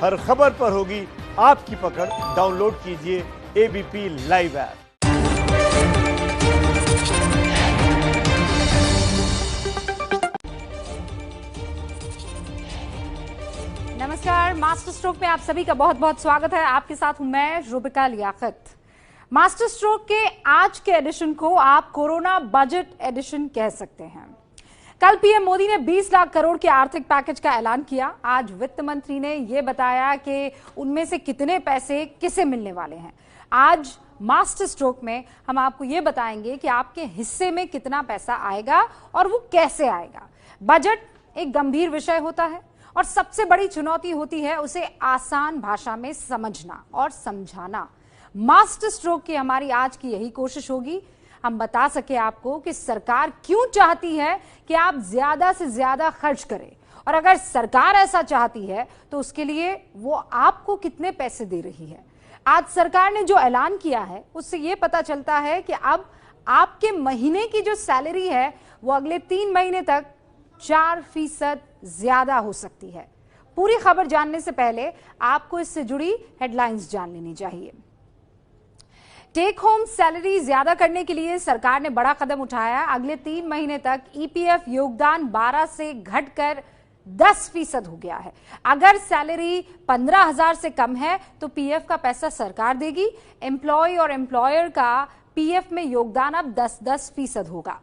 हर खबर पर होगी आपकी पकड़। डाउनलोड कीजिए एबीपी लाइव ऐप। नमस्कार, मास्टर स्ट्रोक में आप सभी का बहुत बहुत स्वागत है। आपके साथ हूं मैं रुबिका लियाकत। मास्टर स्ट्रोक के आज के एडिशन को आप कोरोना बजट एडिशन कह सकते हैं। कल पीएम मोदी ने 20 लाख करोड़ के आर्थिक पैकेज का ऐलान किया। आज वित्त मंत्री ने यह बताया कि उनमें से कितने पैसे किसे मिलने वाले हैं। आज मास्टर स्ट्रोक में हम आपको यह बताएंगे कि आपके हिस्से में कितना पैसा आएगा और वो कैसे आएगा। बजट एक गंभीर विषय होता है और सबसे बड़ी चुनौती होती है उसे आसान भाषा में समझना और समझाना। मास्टर स्ट्रोक की हमारी आज की यही कोशिश होगी, हम बता सके आपको कि सरकार क्यों चाहती है कि आप ज्यादा से ज्यादा खर्च करें, और अगर सरकार ऐसा चाहती है तो उसके लिए वो आपको कितने पैसे दे रही है। आज सरकार ने जो ऐलान किया है उससे ये पता चलता है कि अब आपके महीने की जो सैलरी है वो अगले 3 महीने तक 4% ज्यादा हो सकती है। पूरी खबर जानने से पहले आपको इससे जुड़ी हेडलाइंस जान लेनी चाहिए। टेक होम सैलरी ज्यादा करने के लिए सरकार ने बड़ा कदम उठाया। अगले 3 महीने तक ईपीएफ योगदान 12 से घटकर 10% हो गया है। अगर सैलरी 15,000 से कम है तो पीएफ का पैसा सरकार देगी। एम्प्लॉय और एम्प्लॉयर का पीएफ में योगदान अब 10% होगा।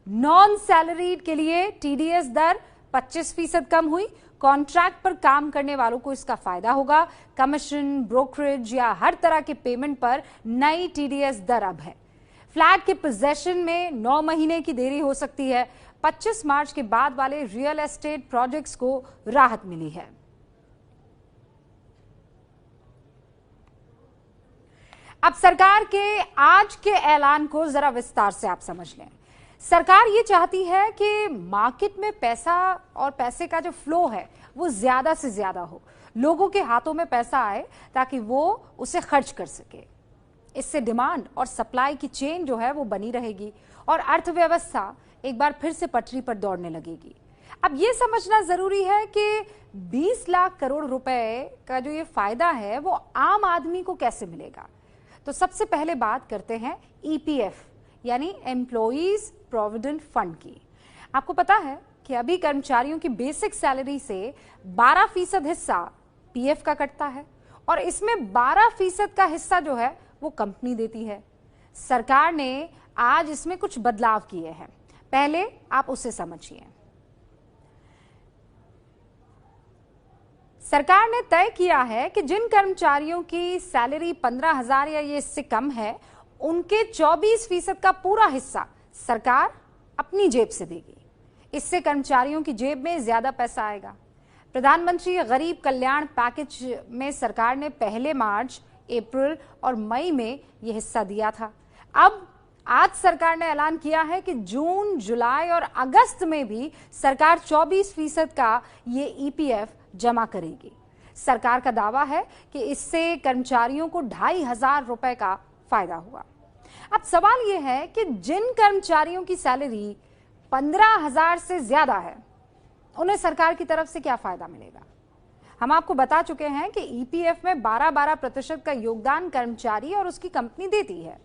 नॉन सैलरीड के लिए टीडीएस दर 25% कम हुई। कॉन्ट्रैक्ट पर काम करने वालों को इसका फायदा होगा। कमीशन, ब्रोकरेज या हर तरह के पेमेंट पर नई टीडीएस दर अब है। फ्लैट के पोजेशन में 9 महीने की देरी हो सकती है। 25 मार्च के बाद वाले रियल एस्टेट प्रोजेक्ट्स को राहत मिली है। अब सरकार के आज के ऐलान को जरा विस्तार से आप समझ लें। सरकार ये चाहती है कि मार्केट में पैसा और पैसे का जो फ्लो है वो ज्यादा से ज्यादा हो, लोगों के हाथों में पैसा आए ताकि वो उसे खर्च कर सके। इससे डिमांड और सप्लाई की चेन जो है वो बनी रहेगी और अर्थव्यवस्था एक बार फिर से पटरी पर दौड़ने लगेगी। अब ये समझना जरूरी है कि 20 लाख करोड़ रुपए का जो ये फायदा है वो आम आदमी को कैसे मिलेगा। तो सबसे पहले बात करते हैं ईपीएफ यानी एम्प्लॉइज प्रोविडेंट फंड की। आपको पता है कि अभी कर्मचारियों की बेसिक सैलरी से 12% हिस्सा पीएफ का कटता है और इसमें 12% का हिस्सा जो है वो कंपनी देती है। सरकार ने आज इसमें कुछ बदलाव किए हैं, पहले आप उसे समझिए। सरकार ने तय किया है कि जिन कर्मचारियों की सैलरी 15,000 या ये इससे कम है उनके 24% का पूरा हिस्सा सरकार अपनी जेब से देगी। इससे कर्मचारियों की जेब में ज्यादा पैसा आएगा। प्रधानमंत्री गरीब कल्याण पैकेज में सरकार ने पहले मार्च, अप्रैल और मई में यह हिस्सा दिया था। अब आज सरकार ने ऐलान किया है कि जून, जुलाई और अगस्त में भी सरकार 24% का ये ईपीएफ जमा करेगी। सरकार का दावा है कि इससे कर्मचारियों को 2,500 रुपए का फायदा हुआ। अब सवाल यह है कि जिन कर्मचारियों की सैलरी 15,000 से ज्यादा है उन्हें सरकार की तरफ से क्या फायदा मिलेगा। हम आपको बता चुके हैं कि ईपीएफ में 12% का योगदान कर्मचारी और उसकी कंपनी देती है,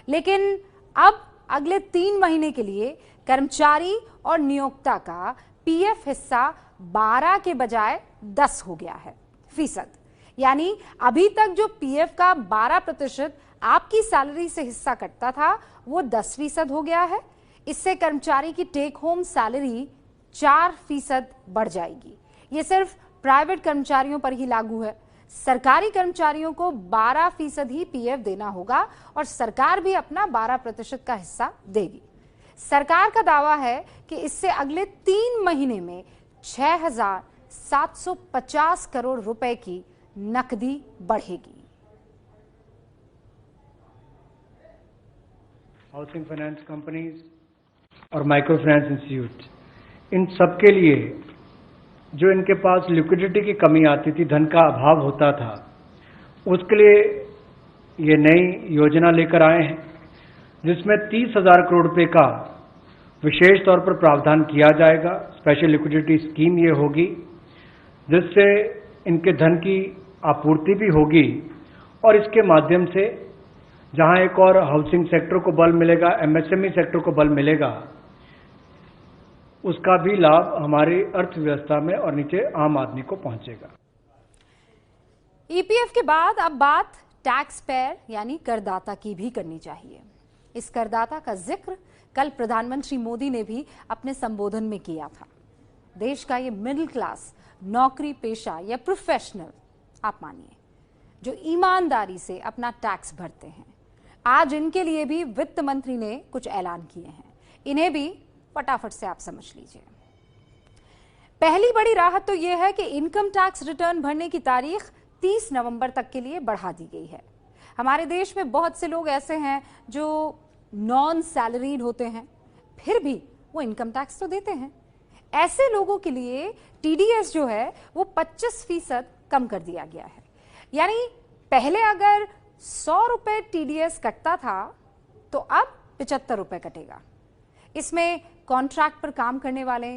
लेकिन अब अगले 3 महीने के लिए कर्मचारी और नियोक्ता का पीएफ हिस्सा 12 के बजाय 10 हो गया है फीसद। यानी अभी तक जो पीएफ का 12% आपकी सैलरी से हिस्सा कटता था वो 10% हो गया है। इससे कर्मचारी की टेक होम सैलरी 4% बढ़ जाएगी। ये सिर्फ प्राइवेट कर्मचारियों पर ही लागू है। सरकारी कर्मचारियों को 12% ही पीएफ देना होगा और सरकार भी अपना 12% का हिस्सा देगी। सरकार का दावा है कि इससे अगले 3 महीने में 6,750 करोड़ रुपए की नकदी बढ़ेगी। हाउसिंग फाइनेंस कंपनीज और माइक्रो फाइनेंस इंस्टीट्यूट, इन सबके लिए जो इनके पास लिक्विडिटी की कमी आती थी, धन का अभाव होता था, उसके लिए ये नई योजना लेकर आए हैं जिसमें 30,000 करोड़ रुपए का विशेष तौर पर प्रावधान किया जाएगा। स्पेशल लिक्विडिटी स्कीम ये होगी जिससे इनके धन की आपूर्ति भी होगी और इसके माध्यम से जहां एक और हाउसिंग सेक्टर को बल मिलेगा, एमएसएमई सेक्टर को बल मिलेगा, उसका भी लाभ हमारी अर्थव्यवस्था में और नीचे आम आदमी को पहुंचेगा। ईपीएफ के बाद अब बात टैक्स पेयर यानी करदाता की भी करनी चाहिए। इस करदाता का जिक्र कल प्रधानमंत्री मोदी ने भी अपने संबोधन में किया था। देश का ये मिडिल क्लास, नौकरी पेशा या प्रोफेशनल आप मानिए, जो ईमानदारी से अपना टैक्स भरते हैं, आज इनके लिए भी वित्त मंत्री ने कुछ ऐलान किए हैं। इन्हें भी फटाफट से आप समझ लीजिए। पहली बड़ी राहत तो यह है कि इनकम टैक्स रिटर्न भरने की तारीख 30 नवंबर तक के लिए बढ़ा दी गई है। हमारे देश में बहुत से लोग ऐसे हैं जो नॉन सैलरीड होते हैं, फिर भी वो इनकम टैक्स तो देते हैं। ऐसे लोगों के लिए टीडीएस जो है वो 25% कम कर दिया गया है। यानी पहले अगर 100 रुपए टीडीएस कटता था तो अब 75 रुपए कटेगा। इसमें कॉन्ट्रैक्ट पर काम करने वाले,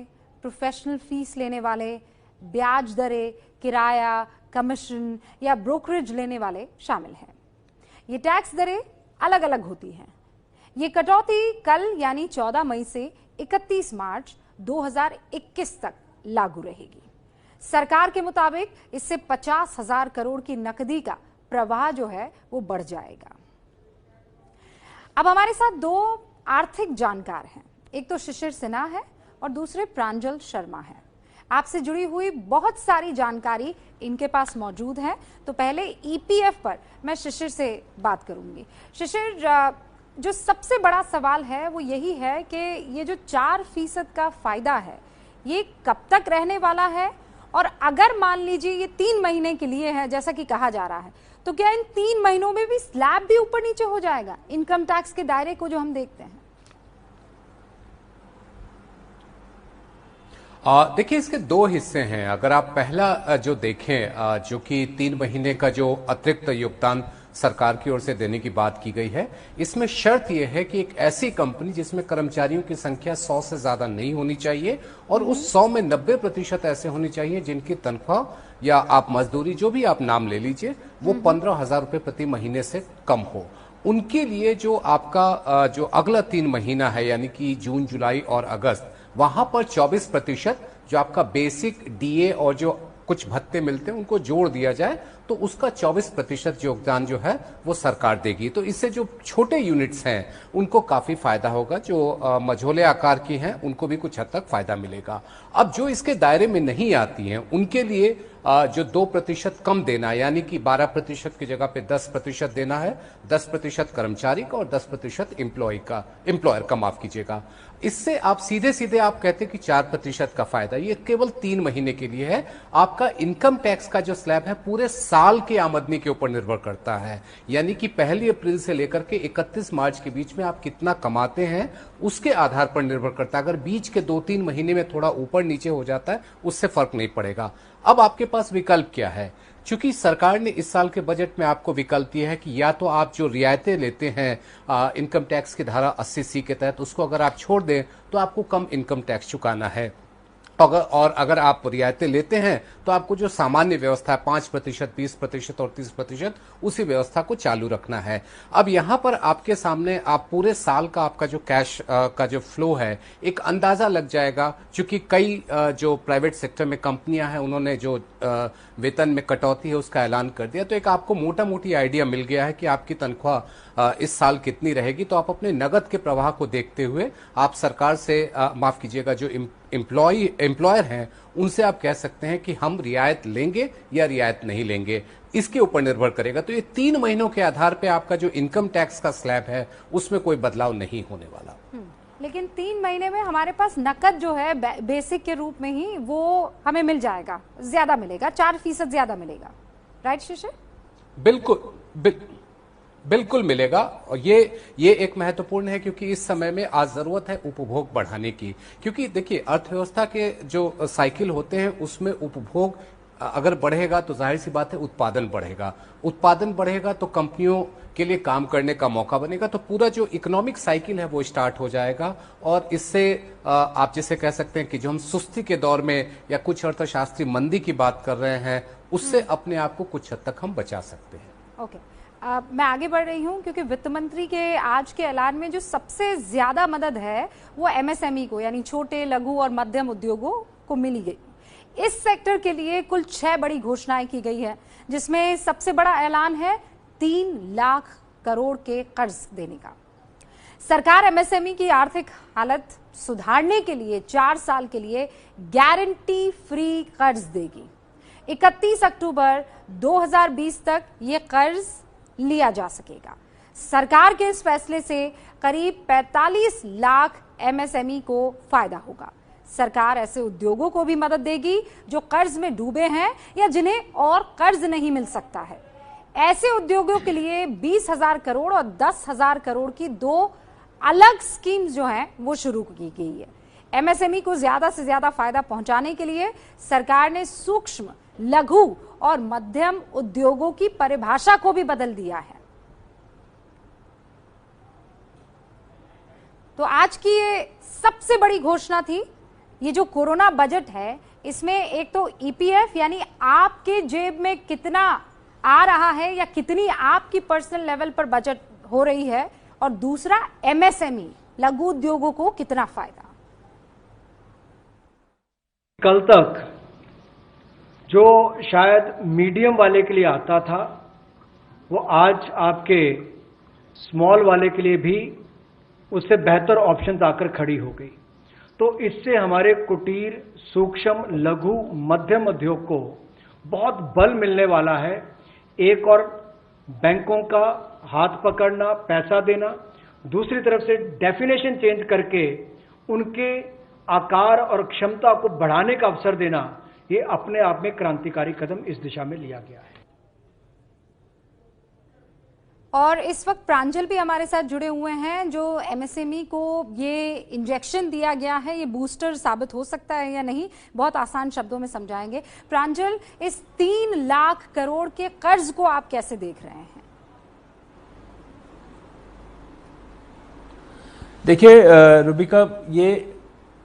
प्रोफेशनल फीस लेने वाले, ब्याज दरें, किराया, कमीशन या ब्रोकरेज लेने वाले शामिल हैं। ये टैक्स दरें अलग अलग होती हैं। ये कटौती कल यानी 14 मई से 31 मार्च 2021 तक लागू रहेगी। सरकार के मुताबिक इससे 50,000 करोड़ की नकदी का प्रवाह जो है वो बढ़ जाएगा। अब हमारे साथ दो आर्थिक जानकार हैं, एक तो शिशिर सिन्हा है और दूसरे प्रांजल शर्मा है। आपसे जुड़ी हुई बहुत सारी जानकारी इनके पास मौजूद है। तो पहले ईपीएफ पर मैं शिशिर से बात करूंगी। शिशिर, जो सबसे बड़ा सवाल है वो यही है कि ये जो 4% का फायदा है ये कब तक रहने वाला है, और अगर मान लीजिए ये 3 महीने के लिए है जैसा कि कहा जा रहा है, तो क्या इन 3 महीनों में भी स्लैब भी ऊपर नीचे हो जाएगा इनकम टैक्स के दायरे को जो हम देखते हैं? देखिए, इसके 2 हिस्से हैं। अगर आप पहला जो देखें, जो कि 3 महीने का जो अतिरिक्त योगदान सरकार की ओर से देने की बात की गई है, इसमें शर्त यह है कि एक ऐसी कंपनी जिसमें कर्मचारियों की संख्या 100 से ज्यादा नहीं होनी चाहिए और उस 100 में 90% ऐसे होनी चाहिए जिनकी तनख्वाह या आप मजदूरी जो भी आप नाम ले लीजिए वो 15,000 रुपए प्रति महीने से कम हो। उनके लिए जो आपका जो अगला 3 महीना है यानी कि जून, जुलाई और अगस्त, वहां पर 24% जो आपका बेसिक डीए और जो कुछ भत्ते मिलते हैं उनको जोड़ दिया जाए तो उसका 24% योगदान जो है वो सरकार देगी। तो इससे जो छोटे यूनिट्स हैं उनको काफी फायदा होगा, जो मझोले आकार की हैं उनको भी कुछ हद तक फायदा मिलेगा। अब जो इसके दायरे में नहीं आती हैं उनके लिए जो 2% कम देना, यानी कि 12% की जगह पे 10% देना है, 10% कर्मचारी का और 10% एम्प्लॉयर का, माफ कीजिएगा। इससे आप सीधे आप कहते हैं कि 4% का फायदा, ये केवल 3 महीने के लिए है। आपका इनकम टैक्स का जो स्लैब है पूरे साल की आमदनी के ऊपर निर्भर करता है, यानी कि 1 अप्रैल से लेकर के 31 मार्च के बीच में आप कितना कमाते हैं उसके आधार पर निर्भर करता है। अगर बीच के 2-3 महीने में थोड़ा ऊपर नीचे हो जाता है उससे फर्क नहीं पड़ेगा। अब आपके पास विकल्प क्या है? चूंकि सरकार ने इस साल के बजट में आपको विकल्प दिया है कि या तो आप जो रियायतें लेते हैं इनकम टैक्स की धारा 80C के तहत, उसको अगर आप छोड़ दें तो आपको कम इनकम टैक्स चुकाना है, और अगर आप रियायतें लेते हैं तो आपको जो सामान्य व्यवस्था है 5%, 20% और 30%, उसी व्यवस्था को चालू रखना है। अब यहां पर आपके सामने आप पूरे साल का आपका जो कैश का जो फ्लो है एक अंदाजा लग जाएगा, क्योंकि कई जो प्राइवेट सेक्टर में कंपनियां हैं उन्होंने जो वेतन में कटौती है उसका ऐलान कर दिया, तो एक आपको मोटा मोटी आइडिया मिल गया है कि आपकी तनख्वाह इस साल कितनी रहेगी। तो आप अपने नगद के प्रवाह को देखते हुए आप सरकार से माफ कीजिएगा जो एम्प्लॉयर हैं उनसे आप कह सकते हैं कि हम रियायत लेंगे या रियायत नहीं लेंगे, इसके ऊपर निर्भर करेगा। तो ये 3 महीनों के आधार पे आपका जो इनकम टैक्स का स्लैब है उसमें कोई बदलाव नहीं होने वाला। लेकिन 3 महीने में हमारे पास नकद जो है बेसिक के रूप में ही वो हमें मिल जाएगा, ज्यादा मिलेगा, 4% ज्यादा मिलेगा, राइट शिशिर? बिल्कुल मिलेगा। और ये एक महत्वपूर्ण है क्योंकि इस समय में आज जरूरत है उपभोग बढ़ाने की, क्योंकि देखिए अर्थव्यवस्था के जो साइकिल होते हैं उसमें उपभोग अगर बढ़ेगा तो जाहिर सी बात है उत्पादन बढ़ेगा, उत्पादन बढ़ेगा तो कंपनियों के लिए काम करने का मौका बनेगा, तो पूरा जो इकोनॉमिक साइकिल है वो स्टार्ट हो जाएगा। और इससे आप जिसे कह सकते हैं कि जो हम सुस्ती के दौर में या कुछ अर्थशास्त्री मंदी की बात कर रहे हैं, उससे अपने आप को कुछ हद तक हम बचा सकते हैं। ओके, मैं आगे बढ़ रही हूं क्योंकि वित्त मंत्री के आज के ऐलान में जो सबसे ज्यादा मदद है वो एमएसएमई को यानी छोटे लघु और मध्यम उद्योगों को मिली गई। इस सेक्टर के लिए कुल 6 बड़ी घोषणाएं की गई है, जिसमें सबसे बड़ा ऐलान है 3 लाख करोड़ के कर्ज देने का। सरकार एमएसएमई की आर्थिक हालत सुधारने के लिए 4 साल के लिए गारंटी फ्री कर्ज देगी। 31 अक्टूबर 2020 तक ये कर्ज लिया जा सकेगा। सरकार के इस फैसले से करीब 45 लाख एमएसएमई को फायदा होगा। सरकार ऐसे उद्योगों को भी मदद देगी जो कर्ज में डूबे हैं या जिन्हें और कर्ज नहीं मिल सकता है। ऐसे उद्योगों के लिए 20,000 करोड़ और 10,000 करोड़ की 2 अलग स्कीम्स जो हैं वो शुरू की गई है। एमएसएमई को ज्यादा से ज्यादा फायदा पहुंचाने के लिए सरकार ने सूक्ष्म, लघु और मध्यम उद्योगों की परिभाषा को भी बदल दिया है। तो आज की ये सबसे बड़ी घोषणा थी। ये जो कोरोना बजट है, इसमें एक तो ईपीएफ यानी आपके जेब में कितना आ रहा है या कितनी आपकी पर्सनल लेवल पर बजट हो रही है, और दूसरा एमएसएमई लघु उद्योगों को कितना फायदा। कल तक जो शायद मीडियम वाले के लिए आता था, वो आज आपके स्मॉल वाले के लिए भी उससे बेहतर ऑप्शंस आकर खड़ी हो गई। तो इससे हमारे कुटीर, सूक्ष्म, लघु, मध्यम उद्योग को बहुत बल मिलने वाला है। एक और बैंकों का हाथ पकड़ना, पैसा देना, दूसरी तरफ से डेफिनेशन चेंज करके उनके आकार और क्षमता को बढ़ाने का अवसर देना, ये अपने आप में क्रांतिकारी कदम इस दिशा में लिया गया है। और इस वक्त प्रांजल भी हमारे साथ जुड़े हुए हैं। जो एमएसएमई को ये इंजेक्शन दिया गया है, ये बूस्टर साबित हो सकता है या नहीं, बहुत आसान शब्दों में समझाएंगे। प्रांजल, इस 3 लाख करोड़ के कर्ज को आप कैसे देख रहे हैं? देखिए रुबिका, ये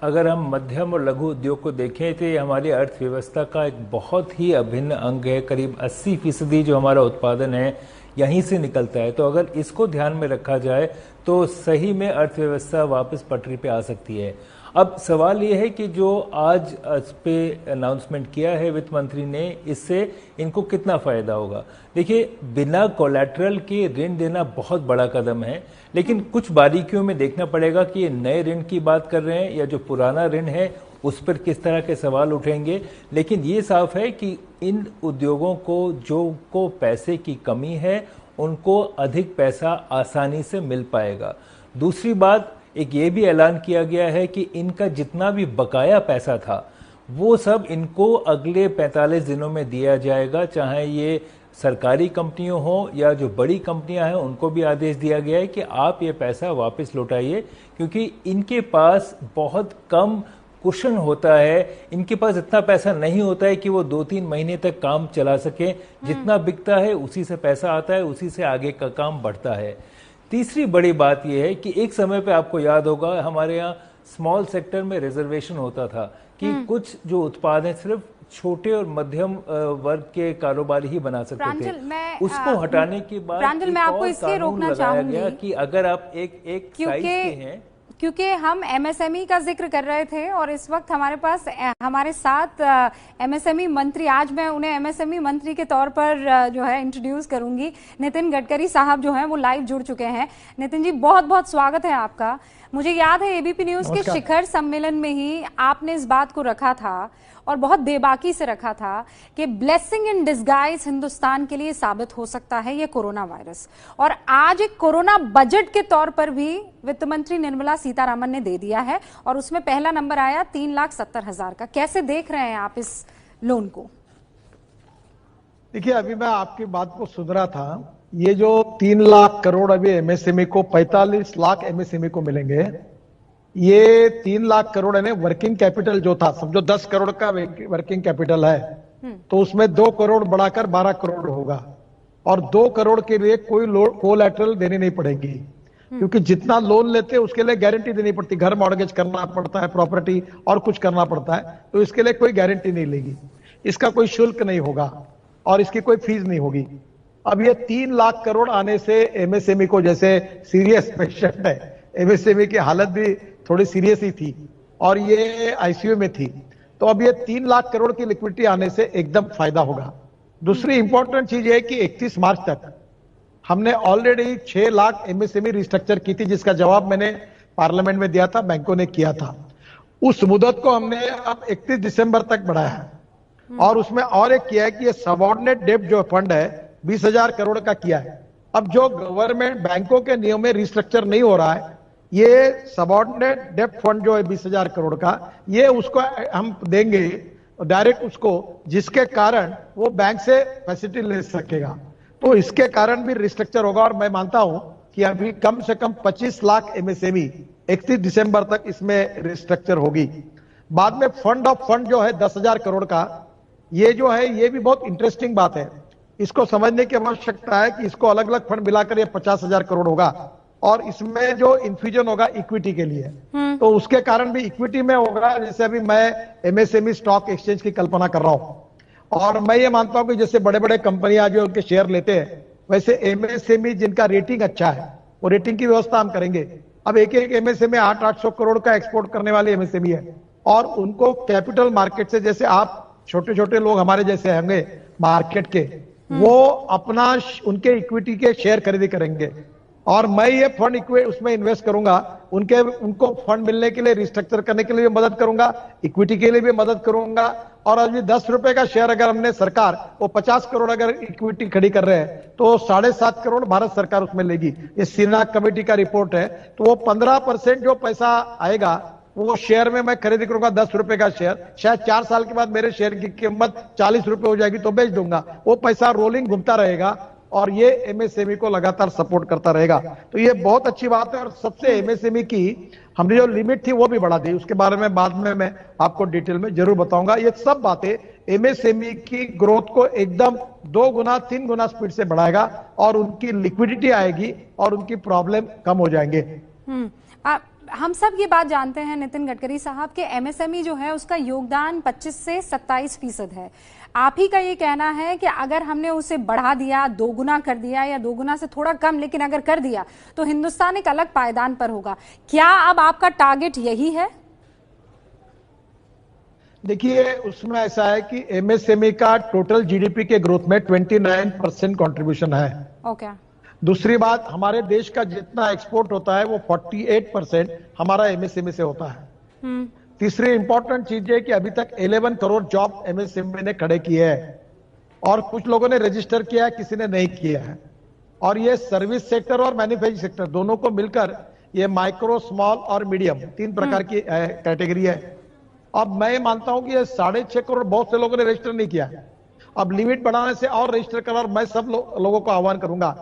अगर हम मध्यम और लघु उद्योग को देखें तो ये हमारी अर्थव्यवस्था का एक बहुत ही अभिन्न अंग है। करीब 80% जो हमारा उत्पादन है यहीं से निकलता है। तो अगर इसको ध्यान में रखा जाए तो सही में अर्थव्यवस्था वापस पटरी पे आ सकती है। अब सवाल ये है कि जो आज इस पे अनाउंसमेंट किया है वित्त मंत्री ने, इससे इनको कितना फायदा होगा। देखिए, बिना कोलैटरल के ऋण देना बहुत बड़ा कदम है, लेकिन कुछ बारीकियों में देखना पड़ेगा कि ये नए ऋण की बात कर रहे हैं या जो पुराना ऋण है उस पर किस तरह के सवाल उठेंगे। लेकिन ये साफ है कि इन उद्योगों को पैसे की कमी है, उनको अधिक पैसा आसानी से मिल पाएगा। दूसरी बात, एक ये भी ऐलान किया गया है कि इनका जितना भी बकाया पैसा था वो सब इनको अगले 45 दिनों में दिया जाएगा, चाहे ये सरकारी कंपनियों हो या जो बड़ी कंपनियां हैं उनको भी आदेश दिया गया है कि आप ये पैसा वापस लौटाइए, क्योंकि इनके पास बहुत कम कुशन होता है। इनके पास इतना पैसा नहीं होता है कि वो 2-3 महीने तक काम चला सके। जितना बिकता है उसी से पैसा आता है, उसी से आगे का काम बढ़ता है। तीसरी बड़ी बात यह है कि एक समय पे आपको याद होगा हमारे यहाँ स्मॉल सेक्टर में रिजर्वेशन होता था कि कुछ जो उत्पाद हैं सिर्फ छोटे और मध्यम वर्ग के कारोबारी ही बना सकते थे। उसको हटाने के बाद मैं आपको इसलिए रोकना चाहूंगी कि अगर आप एक साइज के हैं, क्योंकि हम एमएसएमई का जिक्र कर रहे थे और इस वक्त हमारे साथ एमएसएमई मंत्री, आज मैं उन्हें एमएसएमई मंत्री के तौर पर जो है इंट्रोड्यूस करूंगी, नितिन गडकरी साहब जो हैं वो लाइव जुड़ चुके हैं। नितिन जी, बहुत बहुत स्वागत है आपका। मुझे याद है एबीपी न्यूज के शिखर सम्मेलन में ही आपने इस बात को रखा था और बहुत बेबाकी से रखा था कि ब्लेसिंग इन डिस्गाइज हिंदुस्तान के लिए साबित हो सकता है ये कोरोना वायरस। और आज एक कोरोना बजट के तौर पर भी वित्त मंत्री निर्मला सीतारामन ने दे दिया है और उसमें पहला नंबर आया 3,70,000 का। कैसे देख रहे हैं आप इस लोन को? देखिए, अभी मैं आपकी बात को सुन रहा था। ये जो 3 लाख करोड़ अभी एमएसएमई को, 45 लाख एमएसएमई को मिलेंगे। ये 3 लाख करोड़ है वर्किंग कैपिटल जो था, समझो 10 करोड़ का वर्किंग कैपिटल है, तो उसमें 2 करोड़ बढ़ाकर 12 करोड़ होगा, और 2 करोड़ के लिए कोई कोलैटरल देनी नहीं पड़ेगी, क्योंकि जितना लोन लेते हैं उसके लिए गारंटी देनी पड़ती, घर मॉर्गेज करना पड़ता है, प्रॉपर्टी और कुछ करना पड़ता है, तो इसके लिए कोई गारंटी नहीं लेगी, इसका कोई शुल्क नहीं होगा और इसकी कोई फीस नहीं होगी। अब ये 3 लाख करोड़ आने से एमएसएमई को, जैसे सीरियस पेशेंट है, एमएसएमई की हालत भी थोड़ी सीरियस ही थी और ये आईसीयू में थी, तो अब ये 3 लाख करोड़ की लिक्विडिटी आने से एकदम फायदा होगा। दूसरी इंपॉर्टेंट चीज है कि 31 मार्च तक हमने ऑलरेडी 6 लाख एमएसएमई रिस्ट्रक्चर की थी, जिसका जवाब मैंने पार्लियामेंट में दिया था, बैंकों ने किया था। उस मुदत को हमने अब 31 दिसंबर तक बढ़ाया है, और उसमें और एक किया है कि ये सबऑर्डिनेट डेब्ट जो फंड है 20,000 करोड़ का किया है। अब जो गवर्नमेंट बैंकों के नियम में रिस्ट्रक्चर नहीं हो रहा है, ये सबऑर्डिनेट डेब्ट फंड जो है 20,000 करोड़ का, ये उसको हम देंगे डायरेक्ट उसको, जिसके कारण वो बैंक से फैसिलिटी ले सकेगा, तो इसके कारण भी रिस्ट्रक्चर होगा। और मैं मानता हूं कि अभी कम से कम 25 लाख एमएसएमई 31 दिसंबर तक इसमें रिस्ट्रक्चर होगी। बाद में फंड ऑफ फंड जो है 10,000 करोड़ का, ये जो है ये भी बहुत इंटरेस्टिंग बात है, इसको समझने की आवश्यकता है कि इसको अलग अलग फंड मिलाकर ये 50,000 करोड़ होगा, और इसमें जो इन्फ्यूजन होगा इक्विटी के लिए, तो उसके कारण भी इक्विटी में होगा। जैसे अभी मैं एमएसएमई स्टॉक एक्सचेंज की कल्पना कर रहा हूं, और मैं ये मानता हूं कि जैसे बड़े बड़े कंपनियां जो उनके शेयर लेते हैं, वैसे एमएसएमई जिनका रेटिंग अच्छा है वो रेटिंग की व्यवस्था हम करेंगे। अब एक एक एमएसएमई 800 करोड़ का एक्सपोर्ट करने वाले एमएसएमई है, और उनको कैपिटल मार्केट से, जैसे आप छोटे छोटे लोग हमारे जैसे होंगे मार्केट के, वो अपना उनके इक्विटी के शेयर खरीदी करेंगे, और मैं ये फंड उसमें इन्वेस्ट करूंगा, उनको फंड मिलने के लिए, रिस्ट्रक्चर करने के लिए भी मदद करूंगा, इक्विटी के लिए भी मदद करूंगा। और अभी 10 रुपए का शेयर अगर हमने सरकार वो 50 करोड़ अगर इक्विटी खड़ी कर रहे हैं, तो 7.5 करोड़ भारत सरकार उसमें लेगी। ये सीना कमेटी का रिपोर्ट है, तो वो 15% जो पैसा आएगा वो शेयर में मैं खरीदी करूंगा। 10 रुपए का शेयर, शायद 4 साल के बाद मेरे शेयर की कीमत 40 रुपए हो जाएगी, तो बेच दूंगा, वो पैसा रोलिंग घूमता रहेगा, और ये एमएसएमई को लगातार सपोर्ट करता रहेगा। तो ये बहुत अच्छी बात है। और सबसे एमएसएमई की हमने जो लिमिट थी वो भी बढ़ा दी, उसके बारे में बाद में मैं आपको डिटेल में जरूर बताऊंगा। ये सब बातें एमएसएमई की ग्रोथ को एकदम 2 गुना 3 गुना स्पीड से बढ़ाएगा, और उनकी लिक्विडिटी आएगी और उनकी प्रॉब्लम कम हो जाएंगे। हम सब ये बात जानते हैं नितिन गडकरी साहब के एमएसएमई जो है उसका योगदान 25 से 27% है। आप ही का ये कहना है कि अगर हमने उसे बढ़ा दिया, 2 गुना कर दिया, या 2 गुना से थोड़ा कम, लेकिन अगर कर दिया तो हिंदुस्तान एक अलग पायदान पर होगा। क्या अब आपका टारगेट यही है? देखिए, उसमें ऐसा है कि एमएसएमई का टोटल जीडीपी के ग्रोथ में 29% कंट्रीब्यूशन है। ओके। दूसरी बात, हमारे देश का जितना एक्सपोर्ट होता है वो 48% हमारा एमएसएमई से होता है। तीसरी इंपॉर्टेंट चीज है कि अभी तक 11 करोड़ जॉब एमएसएमई ने खड़े किए हैं, और कुछ लोगों ने रजिस्टर किया है, किसी ने नहीं किया है। और ये सर्विस सेक्टर और मैन्युफैक्चरिंग सेक्टर दोनों को मिलकर ये माइक्रो, स्मॉल और मीडियम 3 प्रकार की कैटेगरी है। अब मैं मानता हूं कि ये 6.5 करोड़ बहुत से लोगों ने रजिस्टर नहीं किया है। अब लिमिट बढ़ाने से और रजिस्टर करा, और मैं सब लोगों को आह्वान करूंगा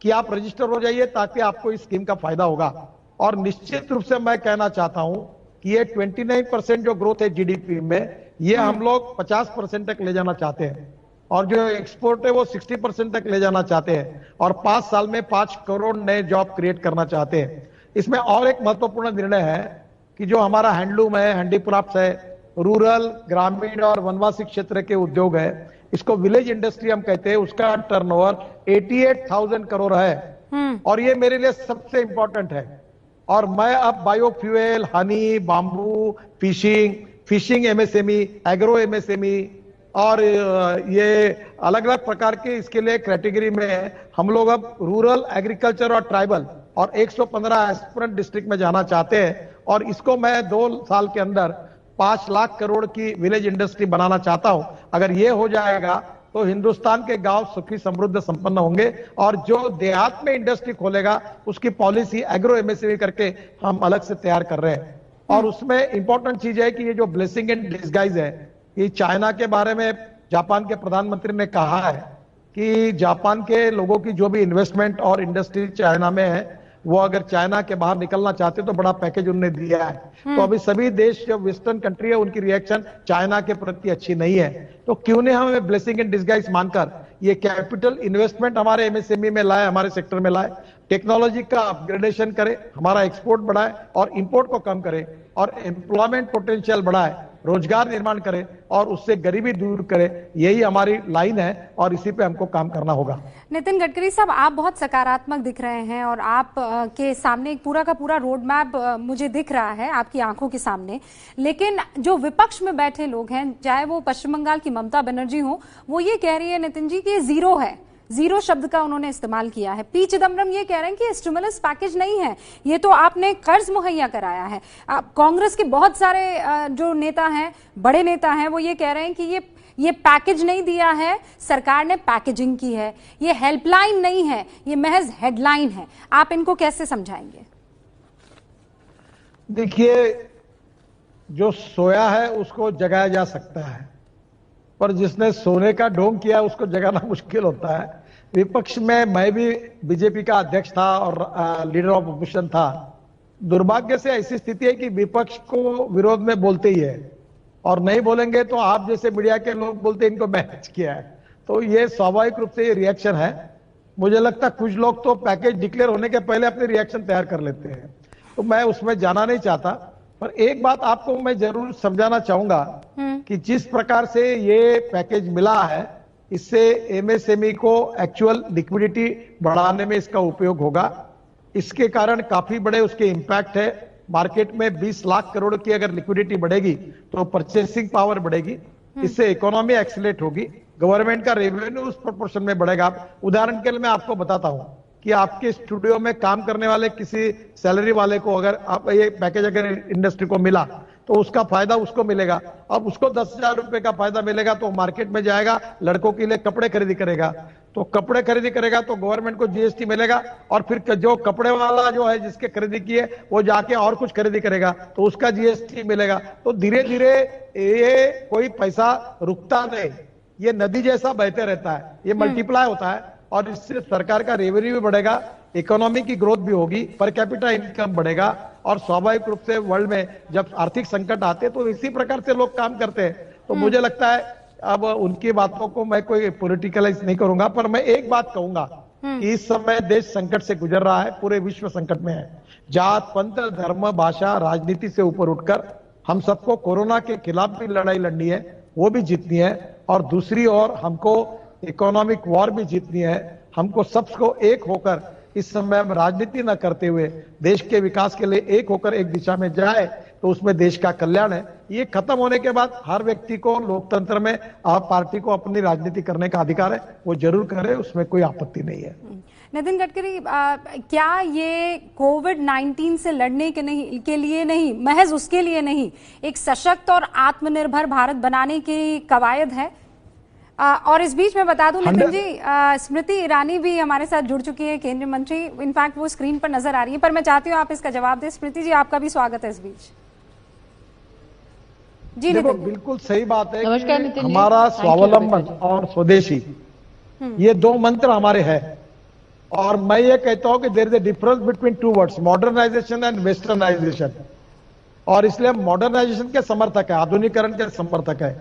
कि आप रजिस्टर हो जाइए, ताकि आपको इस स्कीम का फायदा होगा। और निश्चित रूप से मैं कहना चाहता हूं कि ये 29% जो ग्रोथ है जीडीपी में, ये हम लोग 50% तक ले जाना चाहते हैं, और जो एक्सपोर्ट है वो 60% तक ले जाना चाहते हैं, और 5 साल में 5 करोड़ नए जॉब क्रिएट करना चाहते हैं। इसमें और एक महत्वपूर्ण निर्णय है कि जो हमारा हैंडलूम है, हैंडीक्राफ्ट है, रूरल, ग्रामीण और वनवासी क्षेत्र के उद्योग है, इसको विलेज इंडस्ट्री हम कहते हैं, उसका टर्नओवर 88,000 करोड़ है, और ये मेरे लिए सबसे इंपॉर्टेंट है। और मैं अब biofuel, Honey, bamboo, fishing MSME, agro MSME, और ये अलग अलग प्रकार के इसके लिए कैटेगरी में हम लोग अब रूरल, एग्रीकल्चर और ट्राइबल और 115 एस्पिरेंट डिस्ट्रिक्ट में जाना चाहते हैं, और इसको मैं 2 साल के अंदर 5 लाख करोड़ की विलेज इंडस्ट्री बनाना चाहता हूं। अगर ये हो जाएगा तो हिंदुस्तान के गांव सुखी, समृद्ध, संपन्न होंगे, और जो देहात में इंडस्ट्री खोलेगा उसकी पॉलिसी एग्रो एमएसएमई करके हम अलग से तैयार कर रहे हैं। और उसमें इंपॉर्टेंट चीज है कि ये जो ब्लेसिंग इन डिस्गाइज है, कि चाइना के बारे में जापान के प्रधानमंत्री ने कहा है कि जापान के लोगों की जो भी इन्वेस्टमेंट और इंडस्ट्री चाइना में है, वो अगर चाइना के बाहर निकलना चाहते तो बड़ा पैकेज उन्होंने दिया है। तो अभी सभी देश जो वेस्टर्न कंट्री है उनकी रिएक्शन चाइना के प्रति अच्छी नहीं है, तो क्यों नहीं हमें ब्लेसिंग इन डिस्गाइज मानकर ये कैपिटल इन्वेस्टमेंट हमारे एमएसएमई में लाए, हमारे सेक्टर में लाए, टेक्नोलॉजी का अपग्रेडेशन करे, हमारा एक्सपोर्ट बढ़ाए और इंपोर्ट को कम करे और एम्प्लॉयमेंट पोटेंशियल बढ़ाए, रोजगार निर्माण करे और उससे गरीबी दूर करे। यही हमारी लाइन है और इसी पे हमको काम करना होगा। नितिन गडकरी साहब, आप बहुत सकारात्मक दिख रहे हैं और आप के सामने एक पूरा का पूरा रोड मैप मुझे दिख रहा है आपकी आंखों के सामने, लेकिन जो विपक्ष में बैठे लोग हैं, चाहे वो पश्चिम बंगाल की ममता बनर्जी हो, वो ये कह रही है नितिन जी कि ये जीरो है, जीरो शब्द का उन्होंने इस्तेमाल किया है। पी चिदम्बरम ये कह रहे हैं कि स्टिमुलस पैकेज नहीं है, ये तो आपने कर्ज मुहैया कराया है। कांग्रेस के बहुत सारे जो नेता हैं, बड़े नेता हैं, वो ये कह रहे हैं कि ये पैकेज नहीं दिया है, सरकार ने पैकेजिंग की है, ये हेल्पलाइन नहीं है, ये महज हेडलाइन है। आप इनको कैसे समझाएंगे? देखिए, जो सोया है उसको जगाया जा सकता है, पर जिसने सोने का ढोंग किया उसको जगाना मुश्किल होता है। विपक्ष में मैं भी बीजेपी का अध्यक्ष था और लीडर ऑफ ऑपोजिशन था। दुर्भाग्य से ऐसी स्थिति है कि विपक्ष को विरोध में बोलते ही है और नहीं बोलेंगे तो आप जैसे मीडिया के लोग बोलते हैं इनको मैनेज किया है, तो ये स्वाभाविक रूप से ये रिएक्शन है। मुझे लगता है कुछ लोग तो पैकेज डिक्लेयर होने के पहले अपने रिएक्शन तैयार कर लेते हैं, तो मैं उसमें जाना नहीं चाहता। पर एक बात आपको मैं जरूर समझाना चाहूंगा कि जिस प्रकार से ये पैकेज मिला है, इससे एमएसएमई को एक्चुअल लिक्विडिटी बढ़ाने में इसका उपयोग होगा। इसके कारण काफी बड़े उसके इंपैक्ट है। मार्केट में 20 लाख करोड़ की अगर लिक्विडिटी बढ़ेगी तो परचेसिंग पावर बढ़ेगी, इससे इकोनॉमी एक्सीलरेट होगी, गवर्नमेंट का रेवेन्यू उस प्रोपोर्शन में बढ़ेगा। उदाहरण के लिए मैं आपको बताता हूं कि आपके स्टूडियो में काम करने वाले किसी सैलरी वाले को अगर आप ये पैकेज अगर इंडस्ट्री को मिला तो उसका फायदा उसको मिलेगा। अब उसको 10,000 रुपए का फायदा मिलेगा तो मार्केट में जाएगा, लड़कों के लिए कपड़े खरीदी करेगा, तो कपड़े खरीदी करेगा तो गवर्नमेंट को जीएसटी मिलेगा और फिर जो कपड़े वाला जो है जिसके खरीदी की है वो जाके और कुछ खरीदी करेगा तो उसका जीएसटी मिलेगा। तो धीरे धीरे ये कोई पैसा रुकता नहीं, ये नदी जैसा बहते रहता है, ये मल्टीप्लाई होता है और इससे सरकार का रेवेन्यू भी बढ़ेगा, इकोनॉमी की ग्रोथ भी होगी, पर कैपिटा इनकम बढ़ेगा और स्वाभाविक रूप से वर्ल्ड में जब आर्थिक संकट आते हैं तो इसी प्रकार से लोग काम करते हैं। तो मुझे लगता है अब उनकी बातों को मैं कोई पॉलिटिकलाइज नहीं करूंगा, पर मैं एक बात कहूंगा कि इस समय देश संकट से गुजर रहा है, पूरे विश्व संकट में है। जात पंथ धर्म भाषा राजनीति से ऊपर उठकर हम सबको कोरोना के खिलाफ भी लड़ाई लड़नी है, वो भी जीतनी है, और दूसरी ओर हमको इकोनॉमिक वॉर भी जीतनी है। हमको सबको एक होकर इस समय हम राजनीति न करते हुए देश के विकास के लिए एक होकर एक दिशा में जाए तो उसमें देश का कल्याण है। ये खत्म होने के बाद हर व्यक्ति को लोकतंत्र में आप पार्टी को अपनी राजनीति करने का अधिकार है, वो जरूर करे, उसमें कोई आपत्ति नहीं है। नितिन गडकरी, क्या ये कोविड-19 से लड़ने के लिए नहीं, महज उसके लिए नहीं, एक सशक्त और आत्मनिर्भर भारत बनाने की कवायद है? और इस बीच में बता दूं नितिन जी, स्मृति ईरानी भी हमारे साथ जुड़ चुकी है, केंद्रीय मंत्री। इनफैक्ट वो स्क्रीन पर नजर आ रही है, पर मैं चाहती हूं आप इसका जवाब दें। स्मृति जी, आपका भी स्वागत है इस बीच। जी देखो, नितिन, बिल्कुल सही बात है कि हमारा स्वावलंबन और स्वदेशी ये दो मंत्र हमारे हैं, और मैं ये कहता हूं कि there is a difference between two words, modernisation and westernisation, और इसलिए मॉडर्नाइजेशन के समर्थक है, आधुनिकीकरण के समर्थक है।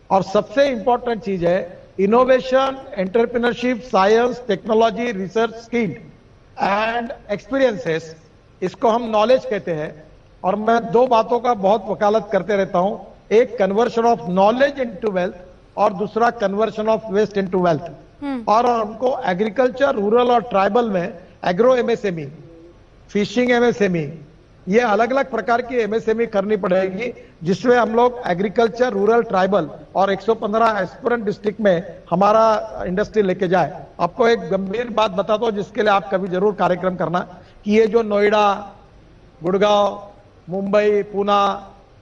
और सबसे इंपॉर्टेंट चीज है innovation, entrepreneurship, science, technology, research, skill and experiences, इसको हम नॉलेज कहते हैं। और मैं दो बातों का बहुत वकालत करते रहता हूं, एक conversion of knowledge into wealth और दूसरा conversion of waste into wealth. और हमको एग्रीकल्चर, रूरल और ट्राइबल में एग्रो एमएसएमई, फिशिंग एमएसएमई, ये अलग अलग प्रकार की एमएसएमई करनी पड़ेगी, जिसमें हम लोग एग्रीकल्चर, रूरल, ट्राइबल और 115 एस्पिरेंट डिस्ट्रिक्ट में हमारा इंडस्ट्री लेके जाए। आपको एक गंभीर बात बताता हूं जिसके लिए आप कभी जरूर कार्यक्रम करना, कि ये जो नोएडा, गुड़गांव, मुंबई, पूना,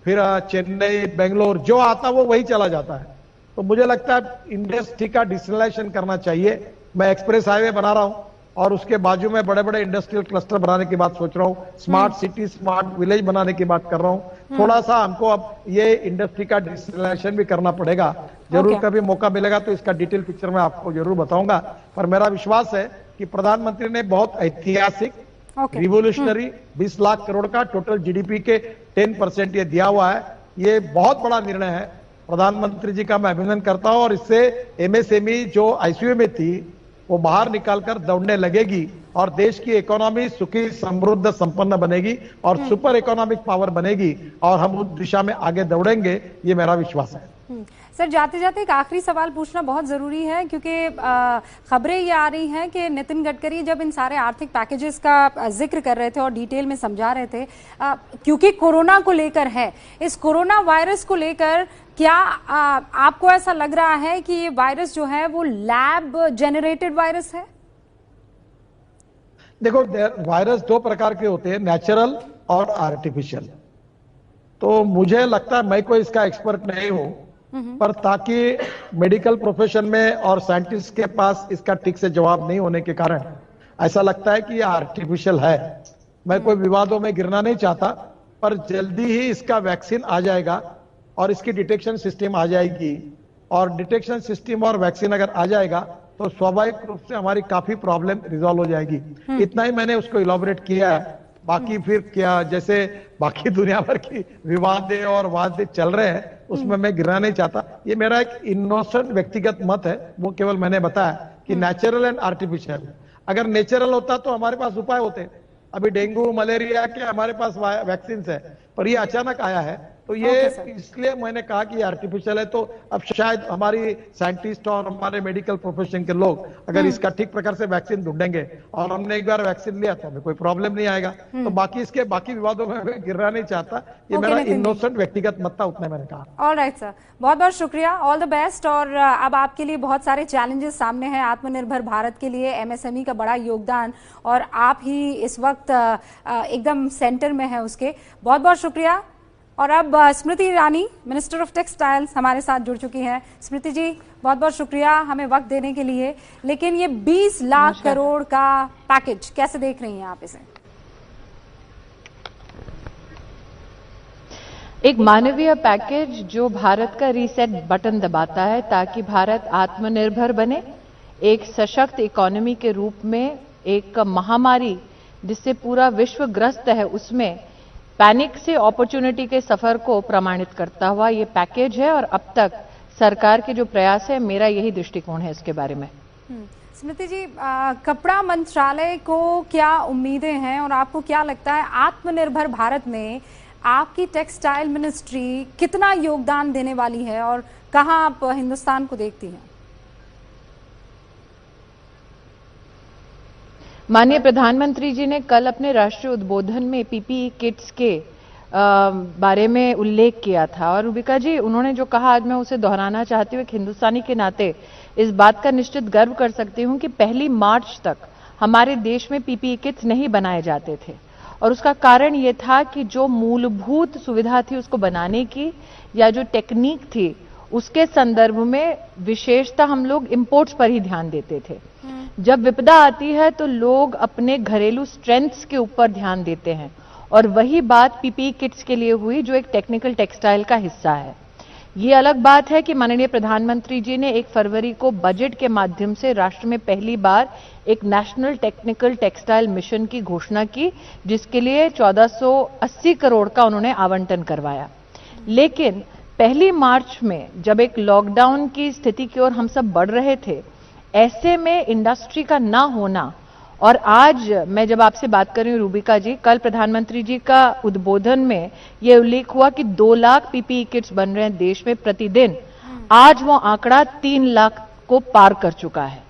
फिर चेन्नई, बेंगलोर जो आता वो वही चला जाता है। तो मुझे लगता है इंडस्ट्री का डिसेंट्रलाइजेशन करना चाहिए। मैं एक्सप्रेस हाईवे बना रहा हूं और उसके बाजू में बड़े बड़े इंडस्ट्रियल क्लस्टर बनाने की बात सोच रहा हूं, स्मार्ट सिटी, स्मार्ट विलेज बनाने की बात कर रहा हूं। थोड़ा सा हमको अब ये इंडस्ट्री का डिसेंट्रलाइजेशन भी करना पड़ेगा। जरूर कभी मौका मिलेगा तो इसका डिटेल पिक्चर में आपको जरूर बताऊंगा। पर मेरा विश्वास है कि प्रधानमंत्री ने बहुत ऐतिहासिक Okay. रिवोल्यूशनरी 20 लाख करोड़ का टोटल जीडीपी के 10% ये दिया हुआ है। ये बहुत बड़ा निर्णय है। प्रधानमंत्री जी का मैं अभिनंदन करता हूं और इससे एमएसएमई जो आईसीयू में थी वो बाहर निकालकर दौड़ने लगेगी और देश की इकोनॉमी सुखी समृद्ध संपन्न बनेगी और सुपर इकोनॉमिक पावर बनेगी और हम उस दिशा में आगे दौड़ेंगे, ये मेरा विश्वास है। सर, जाते जाते एक आखिरी सवाल पूछना बहुत जरूरी है, क्योंकि खबरें ये आ रही हैं कि नितिन गडकरी जब इन सारे आर्थिक पैकेजेस का जिक्र कर रहे थे और डिटेल में समझा रहे थे, क्योंकि कोरोना को लेकर है, इस कोरोना वायरस को लेकर क्या आपको ऐसा लग रहा है कि ये वायरस जो है वो लैब जेनरेटेड वायरस है? देखो, वायरस दो प्रकार के होते हैं, नेचुरल और आर्टिफिशियल। तो मुझे लगता है, मैं कोई इसका एक्सपर्ट नहीं हूं, पर ताकि मेडिकल प्रोफेशन में और साइंटिस्ट के पास इसका ठीक से जवाब नहीं होने के कारण ऐसा लगता है कि ये आर्टिफिशियल है। मैं कोई विवादों में गिरना नहीं चाहता, पर जल्दी ही इसका वैक्सीन आ जाएगा और इसकी डिटेक्शन सिस्टम आ जाएगी, और डिटेक्शन सिस्टम और वैक्सीन अगर आ जाएगा तो स्वाभाविक रूप से हमारी काफी प्रॉब्लम रिजॉल्व हो जाएगी। इतना ही मैंने उसको इलॉबरेट किया है। बाकी फिर क्या, जैसे बाकी दुनिया भर की विवाद और वाद चल रहे हैं, उसमें मैं गिरना नहीं चाहता। ये मेरा एक इनोसेंट व्यक्तिगत मत है, वो केवल मैंने बताया कि नेचुरल एंड आर्टिफिशियल। अगर नेचुरल होता तो हमारे पास उपाय होते। अभी डेंगू मलेरिया के हमारे पास वैक्सीन है, पर ये अचानक आया है, तो ये इसलिए मैंने कहा कि आर्टिफिशियल है। तो अब शायद हमारी साइंटिस्ट और हमारे मेडिकल प्रोफेशन के लोग अगर इसका ठीक प्रकार से वैक्सीन ढूंढेंगे और हमने एक बार वैक्सीन लिया तो हमें कोई प्रॉब्लम नहीं आएगा। तो बाकी इसके बाकी विवादों में मैं गिरना नहीं चाहता। ये मेरा इनोसेंट व्यक्तिगत मत था, उतना मैंने कहा। ऑलराइट सर, बहुत बहुत शुक्रिया, ऑल द बेस्ट। और अब आपके लिए बहुत सारे चैलेंजेस सामने हैं, आत्मनिर्भर भारत के लिए एमएसएमई का बड़ा योगदान, और आप ही इस वक्त एकदम सेंटर में है उसके। बहुत बहुत शुक्रिया। और अब Smriti Irani, minister of textiles, हमारे साथ जुड़ चुकी हैं। स्मृति जी, बहुत बहुत शुक्रिया हमें वक्त देने के लिए। लेकिन ये 20 लाख करोड़ का पैकेज कैसे देख रही हैं आप इसे? एक मानवीय पैकेज जो भारत का रीसेट बटन दबाता है ताकि भारत आत्मनिर्भर बने, एक सशक्त इकोनॉमी के रूप में एक महामारी जिससे पूरा विश्व ग्रस्त है उसमें पैनिक से अपॉर्चुनिटी के सफर को प्रमाणित करता हुआ ये पैकेज है। और अब तक सरकार के जो प्रयास है, मेरा यही दृष्टिकोण है इसके बारे में। स्मृति जी, कपड़ा मंत्रालय को क्या उम्मीदें हैं और आपको क्या लगता है आत्मनिर्भर भारत में आपकी टेक्सटाइल मिनिस्ट्री कितना योगदान देने वाली है और कहां आप हिंदुस्तान को देखती हैं? माननीय प्रधानमंत्री जी ने कल अपने राष्ट्रीय उद्बोधन में पीपीई किट्स के बारे में उल्लेख किया था, और रूबिका जी, उन्होंने जो कहा आज मैं उसे दोहराना चाहती हूँ। एक हिंदुस्तानी के नाते इस बात का निश्चित गर्व कर सकती हूँ कि 1 मार्च तक हमारे देश में पीपीई किट्स नहीं बनाए जाते थे, और उसका कारण ये था कि जो मूलभूत सुविधा थी उसको बनाने की या जो टेक्निक थी उसके संदर्भ में विशेषता हम लोग इंपोर्ट्स पर ही ध्यान देते थे। जब विपदा आती है तो लोग अपने घरेलू स्ट्रेंथ्स के ऊपर ध्यान देते हैं, और वही बात पीपीई किट्स के लिए हुई जो एक टेक्निकल टेक्सटाइल का हिस्सा है। ये अलग बात है कि माननीय प्रधानमंत्री जी ने 1 फरवरी को बजट के माध्यम से राष्ट्र में पहली बार एक नेशनल टेक्निकल टेक्सटाइल मिशन की घोषणा की, जिसके लिए 1480 करोड़ का उन्होंने आवंटन करवाया। लेकिन 1 मार्च में जब एक लॉकडाउन की स्थिति की ओर हम सब बढ़ रहे थे, ऐसे में इंडस्ट्री का ना होना, और आज मैं जब आपसे बात कर रही हूं रूबिका जी, कल प्रधानमंत्री जी का उद्बोधन में यह उल्लेख हुआ कि 2 लाख पीपीई किट्स बन रहे हैं देश में प्रतिदिन। आज वो आंकड़ा 3 लाख को पार कर चुका है।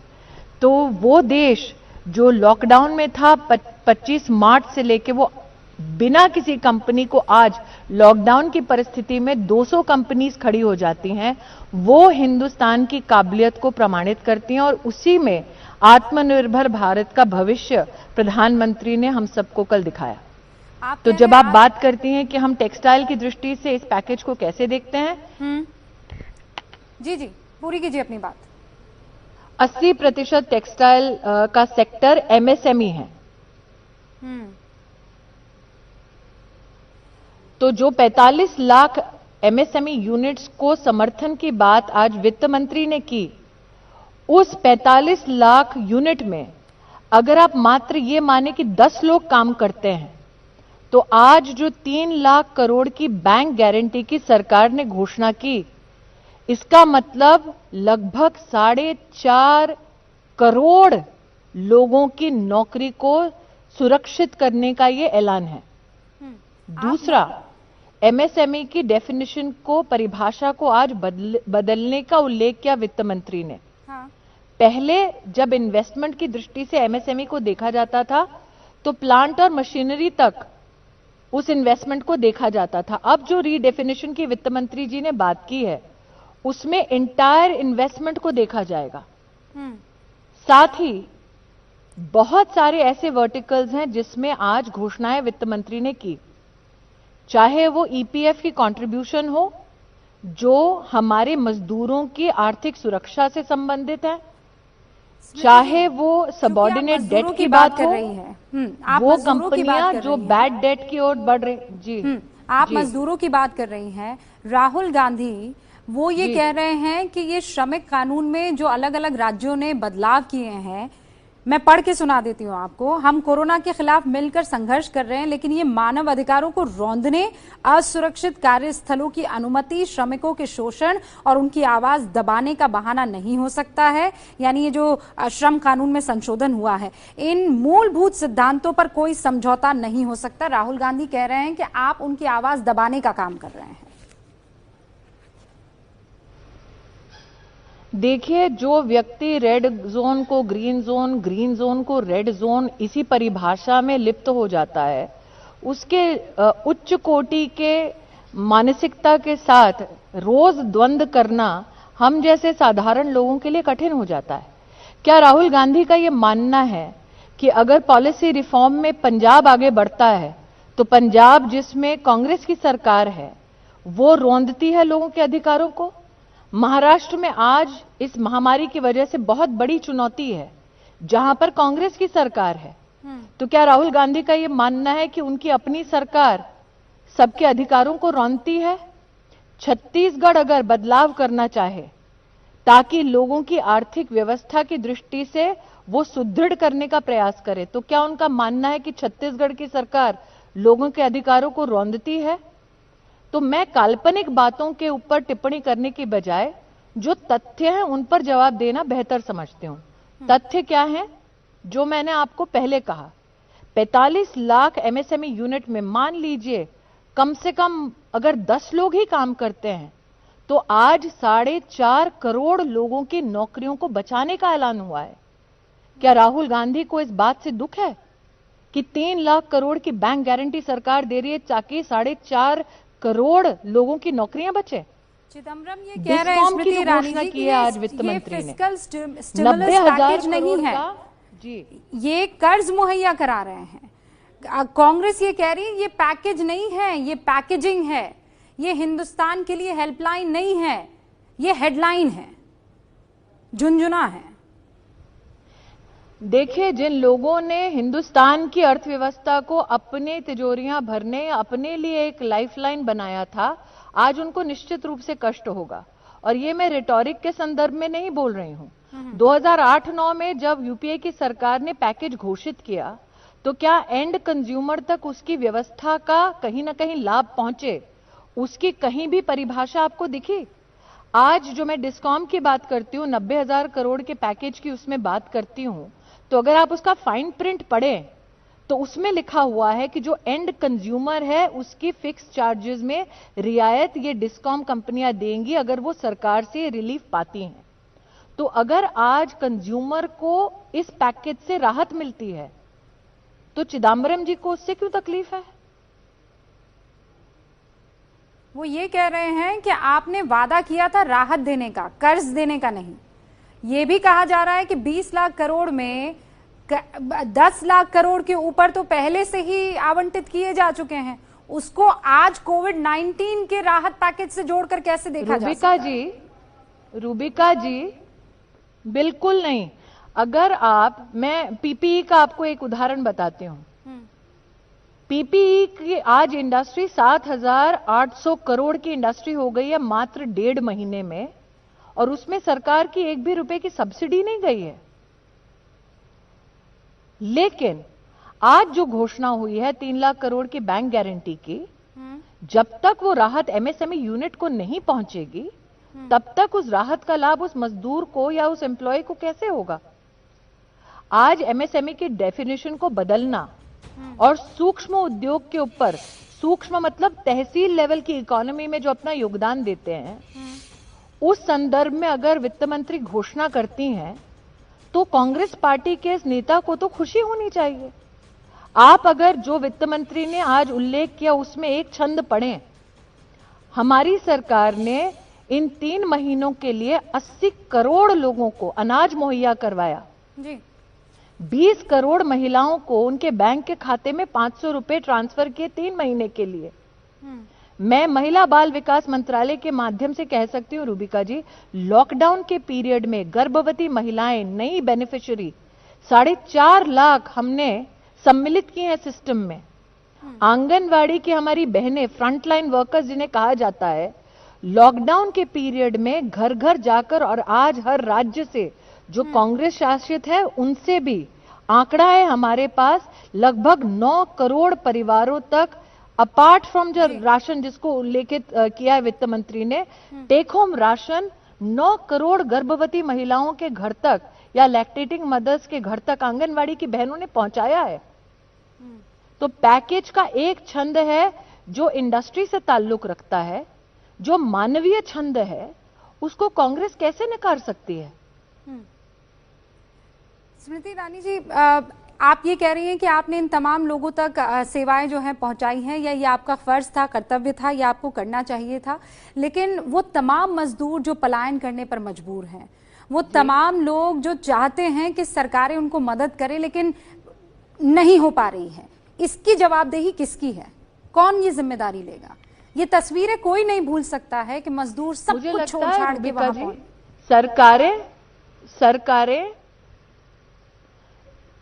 तो वो देश जो लॉकडाउन में था 25 मार्च से लेके, वो बिना किसी कंपनी को आज लॉकडाउन की परिस्थिति में 200 कंपनीज खड़ी हो जाती हैं, वो हिंदुस्तान की काबिलियत को प्रमाणित करती हैं, और उसी में आत्मनिर्भर भारत का भविष्य प्रधानमंत्री ने हम सबको कल दिखाया। तो जब आप बात करती हैं कि हम टेक्सटाइल की दृष्टि से इस पैकेज को कैसे देखते हैं, जी जी पूरी कीजिए अपनी बात। 80% टेक्सटाइल का सेक्टर एमएसएमई है। तो जो 45 लाख एमएसएमई यूनिट्स को समर्थन की बात आज वित्त मंत्री ने की, उस 45 लाख यूनिट में अगर आप मात्र ये माने कि 10 लोग काम करते हैं, तो आज जो 3 लाख करोड़ की बैंक गारंटी की सरकार ने घोषणा की, इसका मतलब लगभग 4.5 करोड़ लोगों की नौकरी को सुरक्षित करने का ये ऐलान है। दूसरा, एमएसएमई की डेफिनेशन को, परिभाषा को आज बदलने का उल्लेख किया वित्त मंत्री ने। हाँ। पहले जब इन्वेस्टमेंट की दृष्टि से एमएसएमई को देखा जाता था तो प्लांट और मशीनरी तक उस इन्वेस्टमेंट को देखा जाता था। अब जो रीडेफिनेशन की वित्त मंत्री जी ने बात की है, उसमें एंटायर इन्वेस्टमेंट को देखा जाएगा। साथ ही बहुत सारे ऐसे वर्टिकल्स हैं जिसमें आज घोषणाएं वित्त मंत्री ने की, चाहे वो ईपीएफ की कंट्रीब्यूशन हो जो हमारे मजदूरों की आर्थिक सुरक्षा से संबंधित है, चाहे वो सबऑर्डिनेट डेट की बात कर हो, रही है, आप वो मजदूरों की बात कंपनियां कर जो रही हैं। बैड डेट की ओर बढ़ रही। जी, आप जी। मजदूरों की बात कर रही हैं। राहुल गांधी वो ये कह रहे हैं कि ये श्रमिक कानून में जो अलग अलग राज्यों ने बदलाव किए हैं, मैं पढ़ के सुना देती हूँ आपको। हम कोरोना के खिलाफ मिलकर संघर्ष कर रहे हैं, लेकिन ये मानव अधिकारों को रौंदने, असुरक्षित कार्यस्थलों की अनुमति, श्रमिकों के शोषण और उनकी आवाज दबाने का बहाना नहीं हो सकता है। यानी ये जो श्रम कानून में संशोधन हुआ है, इन मूलभूत सिद्धांतों पर कोई समझौता नहीं हो सकता। राहुल गांधी कह रहे हैं कि आप उनकी आवाज दबाने का काम कर रहे हैं। देखिए, जो व्यक्ति रेड जोन को ग्रीन जोन, ग्रीन जोन को रेड जोन, इसी परिभाषा में लिप्त हो जाता है, उसके उच्च कोटि के मानसिकता के साथ रोज द्वंद्व करना हम जैसे साधारण लोगों के लिए कठिन हो जाता है। क्या राहुल गांधी का यह मानना है कि अगर पॉलिसी रिफॉर्म में पंजाब आगे बढ़ता है तो पंजाब जिसमें कांग्रेस की सरकार है वो रौंदती है लोगों के अधिकारों को? महाराष्ट्र में आज इस महामारी की वजह से बहुत बड़ी चुनौती है जहां पर कांग्रेस की सरकार है। तो क्या राहुल गांधी का यह मानना है कि उनकी अपनी सरकार सबके अधिकारों को रौंदती है? छत्तीसगढ़ अगर बदलाव करना चाहे ताकि लोगों की आर्थिक व्यवस्था की दृष्टि से वो सुदृढ़ करने का प्रयास करे, तो क्या उनका मानना है कि छत्तीसगढ़ की सरकार लोगों के अधिकारों को रौंदती है? तो मैं काल्पनिक बातों के ऊपर टिप्पणी करने की बजाय जो तथ्य हैं उन पर जवाब देना बेहतर समझती हूं। तथ्य क्या है? जो मैंने आपको पहले कहा, 45 लाख एमएसएमई यूनिट में मान लीजिए कम से कम अगर 10 लोग ही काम करते हैं तो आज 4.5 करोड़ लोगों की नौकरियों को बचाने का ऐलान हुआ है। क्या राहुल गांधी को इस बात से दुख है कि 3 लाख करोड़ की बैंक गारंटी सरकार दे रही है ताकि 4.5 करोड़ लोगों की नौकरियां बचे? चिदम्बरम ये कह रहे हैं, स्मृति ईरानी जी, की है आज वित्त मंत्री ने फिस्कल स्टिमुलस पैकेज नहीं है जी, ये कर्ज मुहैया करा रहे हैं। कांग्रेस ये कह रही है ये पैकेज नहीं है, ये पैकेजिंग है, ये हिंदुस्तान के लिए हेल्पलाइन नहीं है, ये हेडलाइन है, झुनझुना है। देखिए, जिन लोगों ने हिंदुस्तान की अर्थव्यवस्था को अपने तिजोरियां भरने, अपने लिए एक लाइफलाइन बनाया था, आज उनको निश्चित रूप से कष्ट होगा। और ये मैं रिटोरिक के संदर्भ में नहीं बोल रही हूं। 2008-9 में जब यूपीए की सरकार ने पैकेज घोषित किया तो क्या एंड कंज्यूमर तक उसकी व्यवस्था का कहीं ना कहीं लाभ पहुंचे, उसकी कहीं भी परिभाषा आपको दिखी? आज जो मैं डिस्कॉम की बात करती हूं, 90,000 करोड़ के पैकेज की उसमें बात करती हूं, तो अगर आप उसका फाइन प्रिंट पढ़ें तो उसमें लिखा हुआ है कि जो एंड कंज्यूमर है उसकी फिक्स चार्जेस में रियायत ये डिस्कॉम कंपनियां देंगी अगर वो सरकार से रिलीफ पाती हैं। तो अगर आज कंज्यूमर को इस पैकेज से राहत मिलती है तो चिदम्बरम जी को उससे क्यों तकलीफ है? वो ये कह रहे हैं कि आपने वादा किया था राहत देने का, कर्ज देने का नहीं। ये भी कहा जा रहा है कि 20 लाख करोड़ में 10 लाख करोड़ के ऊपर तो पहले से ही आवंटित किए जा चुके हैं, उसको आज कोविड-19 के राहत पैकेज से जोड़कर कैसे देखा जा सकता है? रूबिका जी, बिल्कुल नहीं। अगर मैं पीपीई का आपको एक उदाहरण बताती हूं। पीपीई की आज इंडस्ट्री 7,800 करोड़ की इंडस्ट्री हो गई है मात्र 1.5 महीने में, और उसमें सरकार की 1 भी रुपए की सब्सिडी नहीं गई है। लेकिन आज जो घोषणा हुई है 3 लाख करोड़ की बैंक गारंटी की, जब तक वो राहत एमएसएमई यूनिट को नहीं पहुंचेगी तब तक उस राहत का लाभ उस मजदूर को या उस एम्प्लॉय को कैसे होगा? आज एमएसएमई की डेफिनेशन को बदलना और सूक्ष्म उद्योग के ऊपर, सूक्ष्म मतलब तहसील लेवल की इकोनॉमी में जो अपना योगदान देते हैं, उस संदर्भ में अगर वित्त मंत्री घोषणा करती हैं तो कांग्रेस पार्टी के इस नेता को तो खुशी होनी चाहिए। आप अगर जो वित्त मंत्री ने आज उल्लेख किया उसमें एक छंद पढ़ें, हमारी सरकार ने इन 3 महीनों के लिए 80 करोड़ लोगों को अनाज मुहैया करवाया जी। 20 करोड़ महिलाओं को उनके बैंक के खाते में 500 रुपए ट्रांसफर किए 3 महीने के लिए। मैं महिला बाल विकास मंत्रालय के माध्यम से कह सकती हूँ रूबिका जी, लॉकडाउन के पीरियड में गर्भवती महिलाएं नई बेनिफिशियरी 4.5 लाख हमने सम्मिलित किए हैं सिस्टम में। आंगनवाड़ी की हमारी बहनें, फ्रंटलाइन वर्कर्स जिन्हें कहा जाता है, लॉकडाउन के पीरियड में घर घर जाकर, और आज हर राज्य से जो कांग्रेस शासित है उनसे भी आंकड़ा है हमारे पास, लगभग 9 करोड़ परिवारों तक, अपार्ट फ्रॉम जो राशन जिसको उल्लेखित किया है वित्त मंत्री ने, टेक होम राशन 9 करोड़ गर्भवती महिलाओं के घर तक या लैक्टेटिंग मदर्स के घर तक आंगनवाड़ी की बहनों ने पहुंचाया है। तो पैकेज का एक छंद है जो इंडस्ट्री से ताल्लुक रखता है, जो मानवीय छंद है, उसको कांग्रेस कैसे नकार सकती है? स्मृति ईरानी जी, आप ये कह रही हैं कि आपने इन तमाम लोगों तक सेवाएं जो हैं पहुंचाई हैं, या ये आपका फर्ज था, कर्तव्य था, या आपको करना चाहिए था, लेकिन वो तमाम मजदूर जो पलायन करने पर मजबूर हैं, वो तमाम लोग जो चाहते हैं कि सरकारें उनको मदद करें लेकिन नहीं हो पा रही है, इसकी जवाबदेही किसकी है? कौन ये जिम्मेदारी लेगा? ये तस्वीरें कोई नहीं भूल सकता है कि मजदूर सब कुछ छोड़ छाड़ के वहां पहुंचे। सरकारें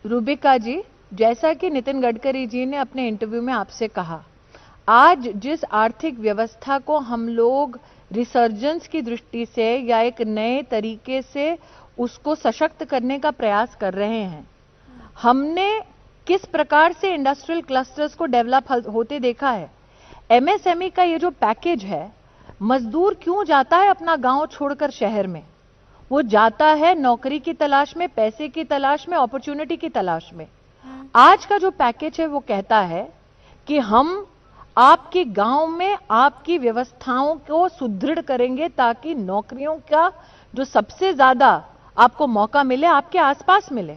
रूबिका जी, जैसा कि नितिन गडकरी जी ने अपने इंटरव्यू में आपसे कहा, आज जिस आर्थिक व्यवस्था को हम लोग रिसर्जेंस की दृष्टि से या एक नए तरीके से उसको सशक्त करने का प्रयास कर रहे हैं, हमने किस प्रकार से इंडस्ट्रियल क्लस्टर्स को डेवलप होते देखा है। एमएसएमई का ये जो पैकेज है, मजदूर क्यों जाता है अपना गांव छोड़कर शहर में? वो जाता है नौकरी की तलाश में, पैसे की तलाश में, अपॉर्चुनिटी की तलाश में। आज का जो पैकेज है वो कहता है कि हम आपके गांव में आपकी व्यवस्थाओं को सुदृढ़ करेंगे ताकि नौकरियों का जो सबसे ज्यादा आपको मौका मिले आपके आसपास मिले।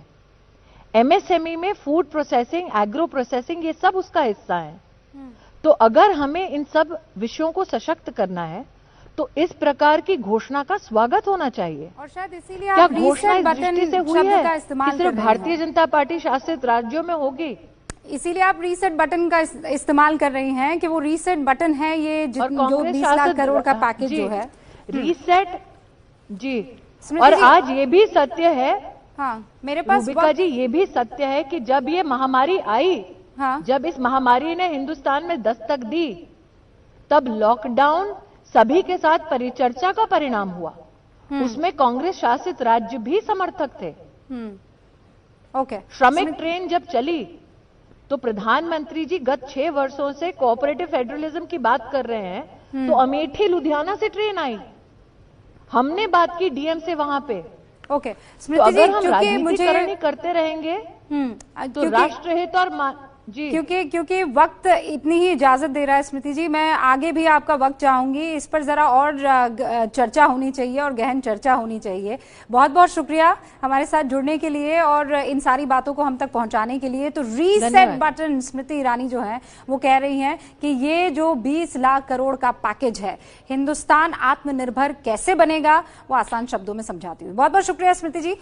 एमएसएमई में फूड प्रोसेसिंग, एग्रो प्रोसेसिंग, ये सब उसका हिस्सा है। तो अगर हमें इन सब विषयों को सशक्त करना है तो इस प्रकार की घोषणा का स्वागत होना चाहिए। और शायद इसीलिए आप रीसेट बटन से हुई है का इस्तेमाल सिर्फ भारतीय जनता पार्टी शासित राज्यों में होगी, इसीलिए आप रीसेट बटन का इस्तेमाल कर रही हैं कि वो रीसेट बटन है, ये जो 20 लाख करोड़ का पैकेज जो है रीसेट जी। और आज ये भी सत्य है, हाँ मेरे पास रूबिका जी, ये भी सत्य है कि जब ये महामारी आई, हाँ, जब इस महामारी ने हिंदुस्तान में दस्तक दी, तब लॉकडाउन सभी के साथ परिचर्चा का परिणाम हुआ। उसमें कांग्रेस शासित राज्य भी समर्थक थे। ओके। श्रमिक ट्रेन जब चली तो प्रधानमंत्री जी गत 6 वर्षों से कोऑपरेटिव फेडरलिज्म की बात कर रहे हैं, तो अमेठी लुधियाना से ट्रेन आई, हमने बात की डीएम से वहां पे। ओके तो अगर हम राजनीतिकरण करते रहेंगे तो राष्ट्रहित और जी, क्योंकि वक्त इतनी ही इजाजत दे रहा है स्मृति जी, मैं आगे भी आपका वक्त चाहूंगी, इस पर जरा और चर्चा होनी चाहिए और गहन चर्चा होनी चाहिए। बहुत बहुत शुक्रिया हमारे साथ जुड़ने के लिए और इन सारी बातों को हम तक पहुंचाने के लिए। तो रीसेट बटन स्मृति ईरानी जो है वो कह रही हैं कि ये जो 20 लाख करोड़ का पैकेज है, हिंदुस्तान आत्मनिर्भर कैसे बनेगा, वो आसान शब्दों में समझाती हुई। बहुत बहुत शुक्रिया स्मृति जी।